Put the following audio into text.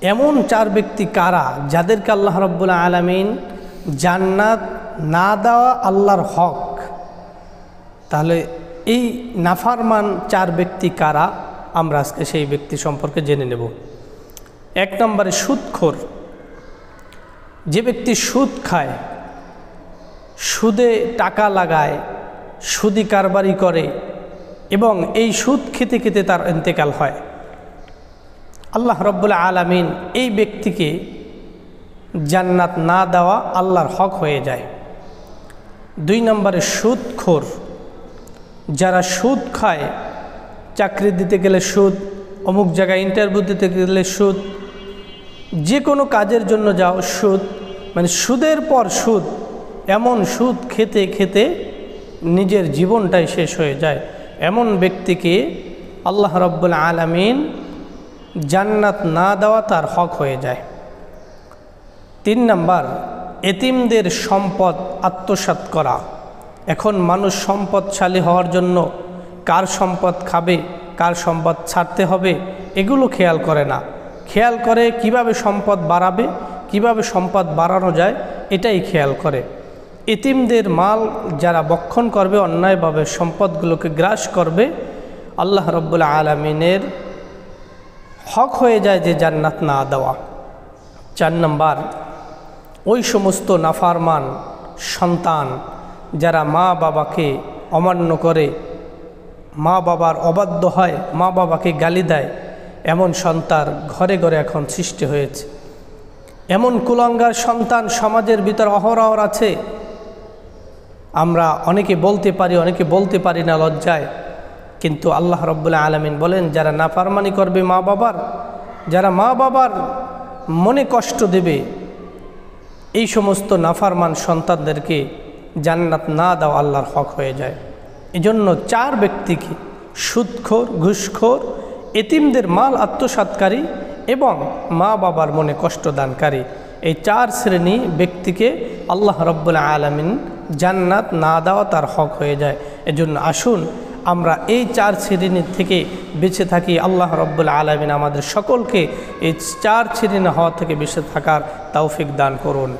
এমন চার ব্যক্তি কারা যাদেরকে আল্লাহ রাব্বুল আলামিন জান্নাত না দেওয়া আল্লাহর হক। তাহলে এই নাফরমান চার ব্যক্তি কারা, আমরা আজকে সেই ব্যক্তি সম্পর্কে জেনে নেব। এক নম্বরে সুদখোর। যে ব্যক্তি সুদ খায়, সুদে টাকা লাগায়, সুদি কারবারি করে এবং এই সুদ খেতে খেতে তার ইন্তেকাল হয়, আল্লাহ রাব্বুল আলামিন এই ব্যক্তিকে জান্নাত না দেওয়া আল্লাহর হক হয়ে যায়। দুই নম্বরে সুদখোর। যারা সুদ খায়, চাকরি দিতে গেলে সুদ, অমুক জায়গায় ইন্টারভিউ দিতে গেলে সুদ, যে কোনো কাজের জন্য যাও সুদ, মানে সুদের পর সুদ, এমন সুদ খেতে খেতে নিজের জীবনটাই শেষ হয়ে যায়, এমন ব্যক্তিকে আল্লাহ রাব্বুল আলামিন জান্নাত না দেওয়া তার হক হয়ে যায়। তিন নাম্বার, এতিমদের সম্পদ আত্মসাৎ করা। এখন মানুষ সম্পদশালী হওয়ার জন্য কার সম্পদ খাবে, কার সম্পদ ছাড়তে হবে, এগুলো খেয়াল করে না। খেয়াল করে কিভাবে সম্পদ বাড়াবে, কিভাবে সম্পদ বাড়ানো যায়, এটাই খেয়াল করে। এতিমদের মাল যারা বক্ষণ করবে, অন্যায়ভাবে সম্পদগুলোকে গ্রাস করবে, আল্লাহ রাব্বুল আলামিনের হক হয়ে যায় যে জান্নাত না দেওয়া। চার নাম্বার, ওই সমস্ত নাফরমান সন্তান যারা মা বাবাকে অমান্য করে, মা বাবার অবাধ্য হয়, মা বাবাকে গালি দেয়, এমন সন্তান ঘরে ঘরে এখন সৃষ্টি হয়েছে। এমন কুলাঙ্গার সন্তান সমাজের ভিতর অহরহ আছে। আমরা অনেকে বলতে পারি, অনেকে বলতে পারি না লজ্জায়, কিন্তু আল্লাহ রাব্বুল আলামিন বলেন যারা নাফরমানি করবে মা বাবার, যারা মা বাবার মনে কষ্ট দেবে, এই সমস্ত নাফরমান সন্তানদেরকে জান্নাত না দেওয়া আল্লাহর হক হয়ে যায়। এজন্য চার ব্যক্তিকে, সুদখোর, ঘুষখোর, এতিমদের মাল আত্মসাৎকারী এবং মা বাবার মনে কষ্ট দানকারী, এই চার শ্রেণী ব্যক্তিকে আল্লাহ রাব্বুল আলামিন জান্নাত না দেওয়া তার হক হয়ে যায়। এজন্য আসুন আমরা এই চার শ্রেণী থেকে বেঁচে থাকি। আল্লাহ রাব্বুল আলামিন আমাদের সকলকে এই চার শ্রেণী হওয়া থেকে বেঁচে থাকার তৌফিক দান করুন।